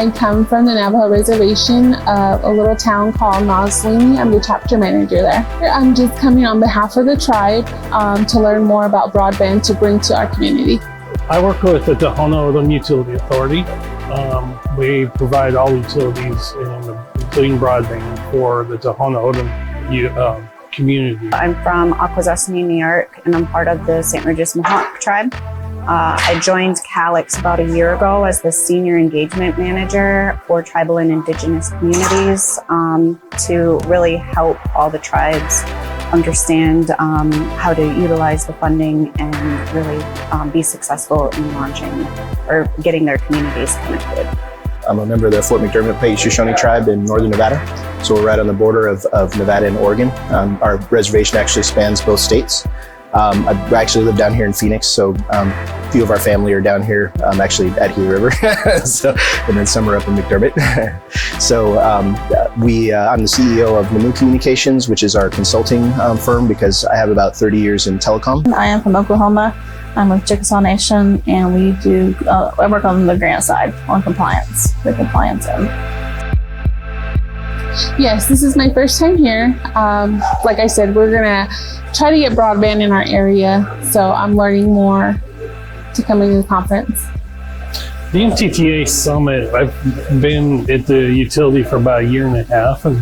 I come from the Navajo Reservation of a little town called Nosley. I'm the chapter manager there. I'm just coming on behalf of the tribe to learn more about broadband to bring to our community. I work with the Tohono O'odham Utility Authority. We provide all utilities, including broadband, for the Tohono O'odham community. I'm from Akwesasne, New York, and I'm part of the St. Regis Mohawk tribe. I joined Calix about a year ago as the Senior Engagement Manager for tribal and indigenous communities to really help all the tribes understand how to utilize the funding and really be successful in launching or getting their communities connected. I'm a member of the Fort McDermott Paiute-Shoshone tribe in northern Nevada. So we're right on the border of Nevada and Oregon. Our reservation actually spans both states. I actually live down here in Phoenix, so a few of our family are down here, actually at Gila River, and then some are up in McDermott. So I'm the CEO of Namu Communications, which is our consulting firm, because I have about 30 years in telecom. I am from Oklahoma. I'm with Chickasaw Nation, and we do, I work on the grant side, on compliance, the compliance end. Yes, this is my first time here. Like I said, we're gonna try to get broadband in our area, so I'm learning more to come into the conference. The MTTA Summit, I've been at the utility for about a year and a half, and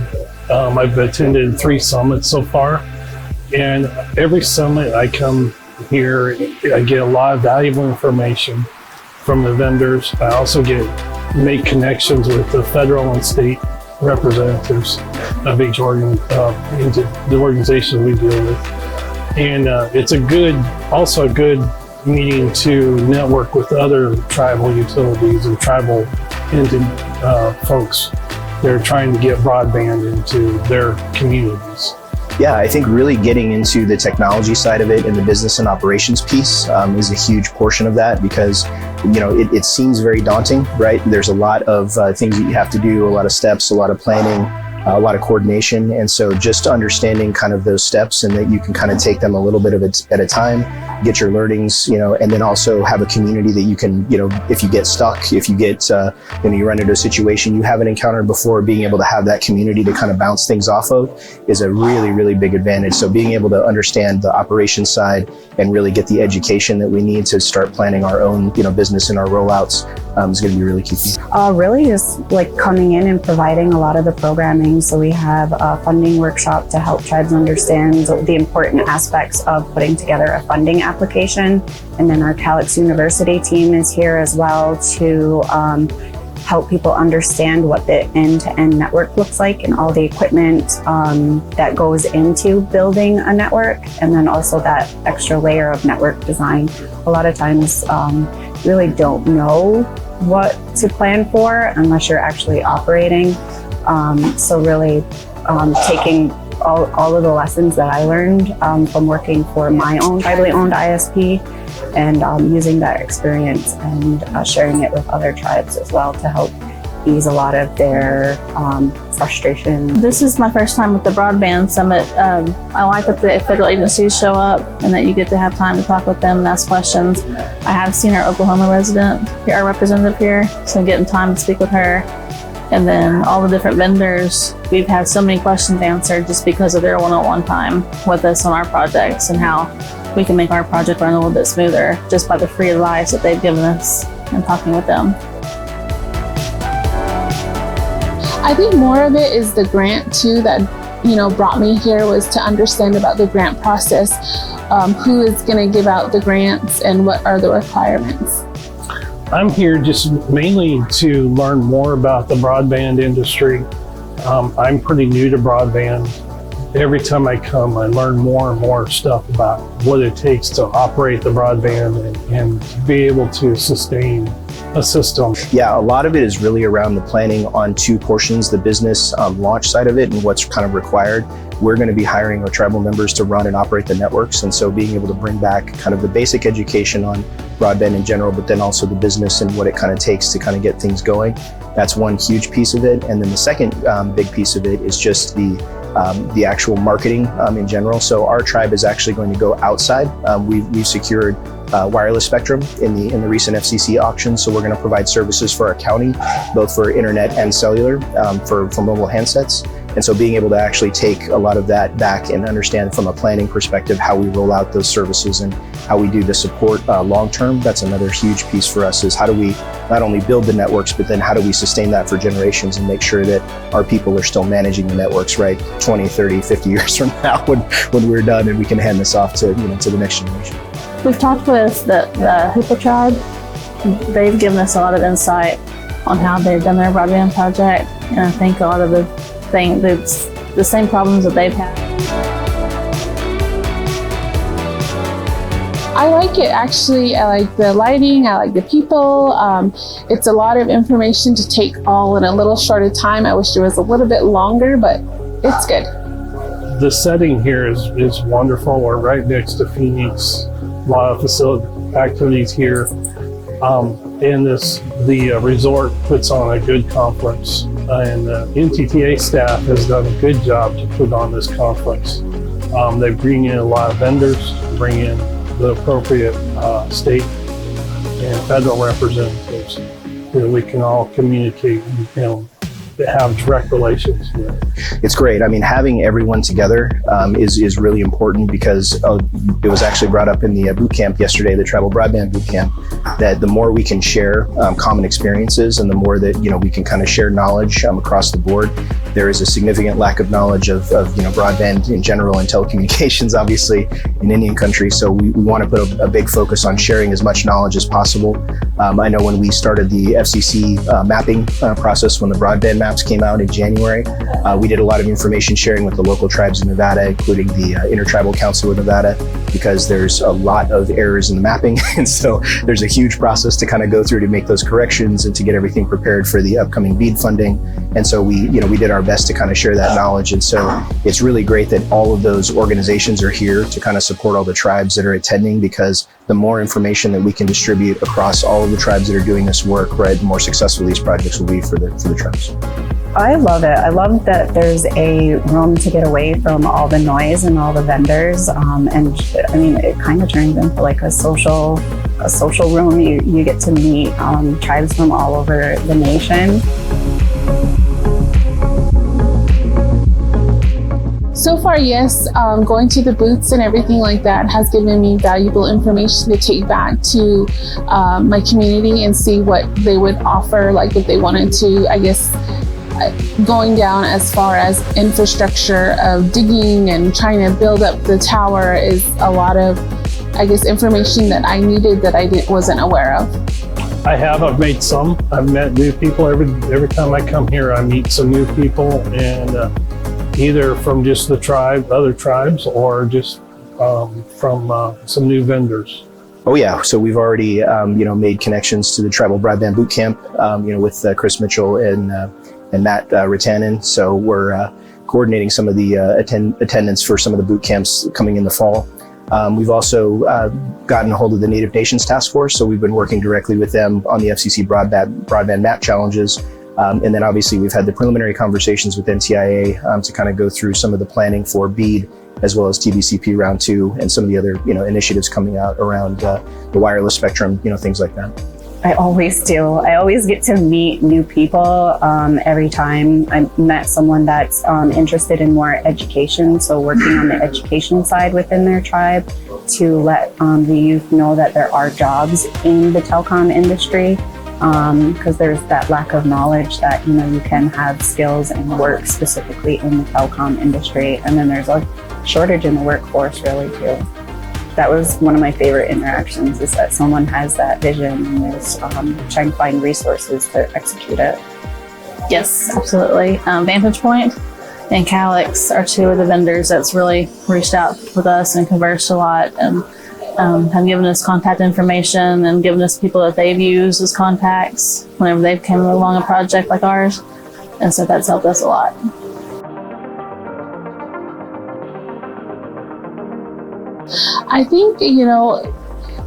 I've attended 3 summits so far. And every summit I come here, I get a lot of valuable information from the vendors. I also make connections with the federal and state representatives of each the organization we deal with. And it's also a good meeting to network with other tribal utilities and tribal folks that are trying to get broadband into their communities. Yeah, I think really getting into the technology side of it and the business and operations piece is a huge portion of that, because it seems very daunting, right? There's a lot of things that you have to do, a lot of steps, a lot of planning, a lot of coordination. And so just understanding kind of those steps, and that you can kind of take them a little bit at a time, get your learnings, and then also have a community that you can, if you get stuck, if you get, you run into a situation you haven't encountered before, being able to have that community to kind of bounce things off of is a really, really big advantage. So being able to understand the operations side and really get the education that we need to start planning our own, business and our rollouts is going to be really key. Really just like coming in and providing a lot of the programming. So we have a funding workshop to help tribes understand the important aspects of putting together a funding application. And then our Calix University team is here as well to help people understand what the end-to-end network looks like and all the equipment that goes into building a network, and then also that extra layer of network design. A lot of times you really don't know what to plan for unless you're actually operating. So really taking all of the lessons that I learned from working for my own tribally owned ISP, and using that experience and sharing it with other tribes as well to help ease a lot of their frustration. This is my first time with the Broadband Summit. I like that the federal agencies show up and that you get to have time to talk with them and ask questions. I have seen our Oklahoma our representative here, so getting time to speak with her. And then all the different vendors, we've had so many questions answered just because of their one-on-one time with us on our projects and how we can make our project run a little bit smoother just by the free advice that they've given us and talking with them. I think more of it is the grant too that brought me here, was to understand about the grant process, who is going to give out the grants and what are the requirements. I'm here just mainly to learn more about the broadband industry. I'm pretty new to broadband. Every time I come, I learn more and more stuff about what it takes to operate the broadband and be able to sustain a system. Yeah, a lot of it is really around the planning on 2 portions, the business launch side of it and what's kind of required. We're going to be hiring our tribal members to run and operate the networks, and so being able to bring back kind of the basic education on broadband in general, but then also the business and what it kind of takes to kind of get things going. That's one huge piece of it. And then the second big piece of it is just the the actual marketing in general. So our tribe is actually going to go outside. We've secured wireless spectrum in the recent FCC auction. So we're going to provide services for our county, both for internet and cellular for mobile handsets. And so being able to actually take a lot of that back and understand from a planning perspective how we roll out those services and how we do the support long-term, that's another huge piece for us, is how do we not only build the networks, but then how do we sustain that for generations and make sure that our people are still managing the networks, right, 20, 30, 50 years from now when we're done and we can hand this off to, to the next generation. We've talked with the Hoopa tribe. They've given us a lot of insight on how they've done their broadband project, and I think a lot of the same problems that they've had. I like it, actually. I like the lighting, I like the people. It's a lot of information to take all in a little shorter time. I wish it was a little bit longer, but it's good. The setting here is wonderful. We're right next to Phoenix. A lot of facility activities here. And the resort puts on a good conference, and the NTTA staff has done a good job to put on this conference. They bring in a lot of vendors, bring in the appropriate state and federal representatives that we can all communicate and have direct relations with. It's great. I mean, having everyone together is really important, because it was actually brought up in the boot camp yesterday, the Tribal Broadband boot camp, that the more we can share common experiences and the more that we can kind of share knowledge across the board. There is a significant lack of knowledge of broadband in general and telecommunications, obviously, in Indian country. So we want to put a big focus on sharing as much knowledge as possible. I know when we started the FCC mapping process, when the broadband maps came out in January, we did a lot of information sharing with the local tribes in Nevada, including the Intertribal Council of Nevada, because there's a lot of errors in the mapping. And so there's a huge process to kind of go through to make those corrections and to get everything prepared for the upcoming BEAD funding. And so we did our best to kind of share that knowledge. And so it's really great that all of those organizations are here to kind of support all the tribes that are attending, because the more information that we can distribute across all of the tribes that are doing this work, right, the more successful these projects will be for the tribes. I love it. I love that there's a room to get away from all the noise and all the vendors. And I mean, it kind of turns into like a social room. You get to meet tribes from all over the nation. So far, yes, going to the booths and everything like that has given me valuable information to take back to my community and see what they would offer, like if they wanted to, I guess, going down as far as infrastructure of digging and trying to build up the tower is a lot of, I guess, information that I needed that I wasn't aware of. I've made some. I've met new people every time I come here. I meet some new people, and either from just the tribe, other tribes, or just from some new vendors. Oh yeah, so we've already made connections to the Tribal Broadband Boot Camp, with Chris Mitchell and Matt Ratanen. So we're coordinating some of the attendance for some of the boot camps coming in the fall. We've also gotten a hold of the Native Nations Task Force, so we've been working directly with them on the FCC broadband map challenges. And then obviously we've had the preliminary conversations with NTIA to kind of go through some of the planning for BEAD, as well as TBCP round 2 and some of the other initiatives coming out around the wireless spectrum, things like that. I always do. I always get to meet new people every time. I met someone that's interested in more education, so working on the education side within their tribe to let the youth know that there are jobs in the telecom industry, because there's that lack of knowledge that you can have skills and work specifically in the telecom industry, and then there's a shortage in the workforce really too. That was one of my favorite interactions, is that someone has that vision and is trying to find resources to execute it. Yes, absolutely. Vantage Point and Calix are two of the vendors that's really reached out with us and conversed a lot, and have given us contact information and given us people that they've used as contacts whenever they've come along a project like ours. And so that's helped us a lot. I think,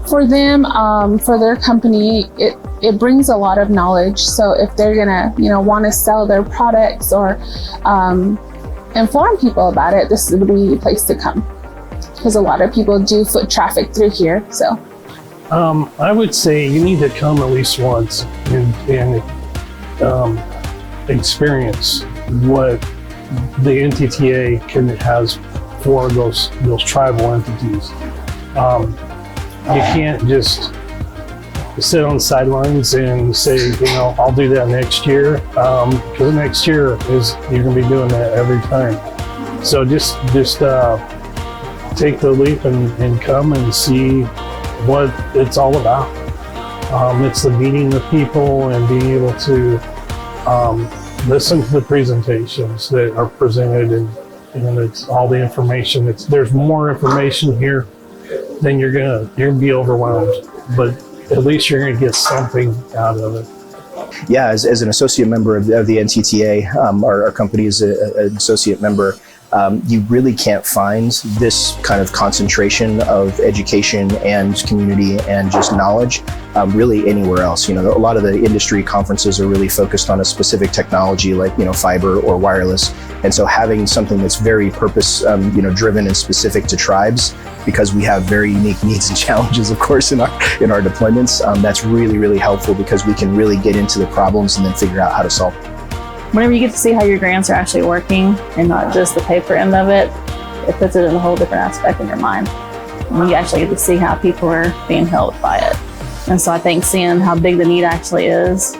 for them, for their company, it brings a lot of knowledge. So if they're gonna, want to sell their products or inform people about it, this would be the place to come, because a lot of people do foot traffic through here. So I would say you need to come at least once and experience what the NTTA has for those tribal entities. You can't just sit on the sidelines and say, I'll do that next year, because next year you're going to be doing that every time. So just take the leap and come and see what it's all about. It's the meeting the people and being able to listen to the presentations that are presented, and it's all the information. There's more information here than you're gonna be overwhelmed, but at least you're gonna get something out of it. Yeah, as an associate member of the NTTA, our company is an associate member. You really can't find this kind of concentration of education and community and just knowledge really anywhere else. A lot of the industry conferences are really focused on a specific technology like fiber or wireless, and so having something that's very purpose driven and specific to tribes, because we have very unique needs and challenges, of course, in our deployments. That's really, really helpful, because we can really get into the problems and then figure out how to solve them. Whenever you get to see how your grants are actually working and not just the paper end of it, it puts it in a whole different aspect in your mind. And you actually get to see how people are being helped by it. And so I think seeing how big the need actually is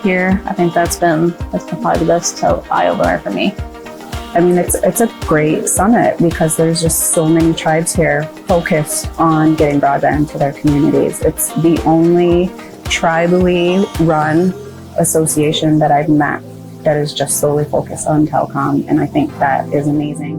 here, I think that's been probably the best eye-opener for me. I mean, it's a great summit because there's just so many tribes here focused on getting broadband to their communities. It's the only tribally run association that I've met that is just solely focused on telecom, and I think that is amazing.